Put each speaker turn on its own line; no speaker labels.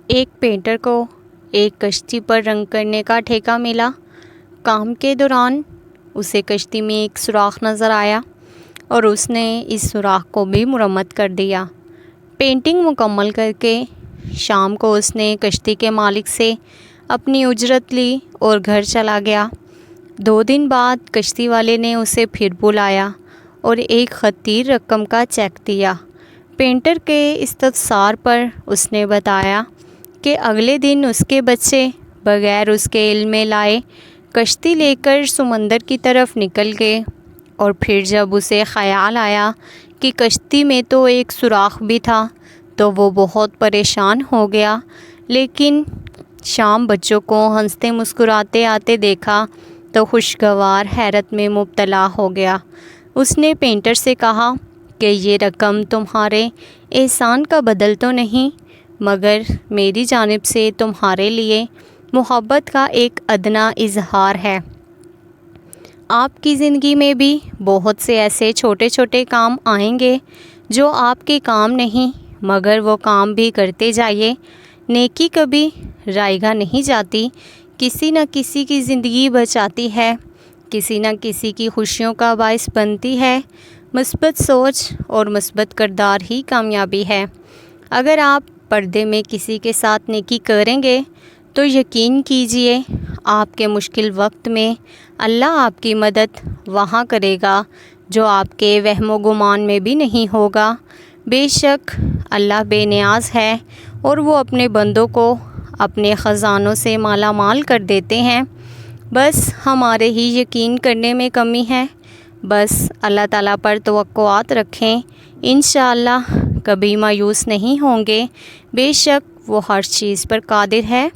ایک پینٹر کو ایک کشتی پر رنگ کرنے کا ٹھیکہ ملا۔ کام کے دوران اسے کشتی میں ایک سوراخ نظر آیا اور اس نے اس سوراخ کو بھی مرمت کر دیا۔ پینٹنگ مکمل کر کے شام کو اس نے کشتی کے مالک سے اپنی اجرت لی اور گھر چلا گیا۔ 2 دن بعد کشتی والے نے اسے پھر بلایا اور ایک خطیر رقم کا چیک دیا۔ پینٹر کے استفسار پر اس نے بتایا کہ اگلے دن اس کے بچے بغیر اس کے علم میں لائے کشتی لے کر سمندر کی طرف نکل گئے، اور پھر جب اسے خیال آیا کہ کشتی میں تو ایک سوراخ بھی تھا تو وہ بہت پریشان ہو گیا، لیکن شام بچوں کو ہنستے مسکراتے آتے دیکھا تو خوشگوار حیرت میں مبتلا ہو گیا۔ اس نے پینٹر سے کہا کہ یہ رقم تمہارے احسان کا بدل تو نہیں، مگر میری جانب سے تمہارے لیے محبت کا ایک ادنیٰ اظہار ہے۔ آپ کی زندگی میں بھی بہت سے ایسے چھوٹے چھوٹے کام آئیں گے جو آپ کے کام نہیں، مگر وہ کام بھی کرتے جائیے۔ نیکی کبھی رائے گاہ نہیں جاتی، کسی نہ کسی کی زندگی بچاتی ہے، کسی نہ کسی کی خوشیوں کا باعث بنتی ہے۔ مثبت سوچ اور مثبت کردار ہی کامیابی ہے۔ اگر آپ پردے میں کسی کے ساتھ نیکی کریں گے تو یقین کیجئے آپ کے مشکل وقت میں اللہ آپ کی مدد وہاں کرے گا جو آپ کے وہم و گمان میں بھی نہیں ہوگا۔ بے شک اللہ بے نیاز ہے اور وہ اپنے بندوں کو اپنے خزانوں سے مالا مال کر دیتے ہیں، بس ہمارے ہی یقین کرنے میں کمی ہے۔ بس اللہ تعالیٰ پر توقعات رکھیں، انشاءاللہ کبھی مایوس نہیں ہوں گے، بے شک وہ ہر چیز پر قادر ہے۔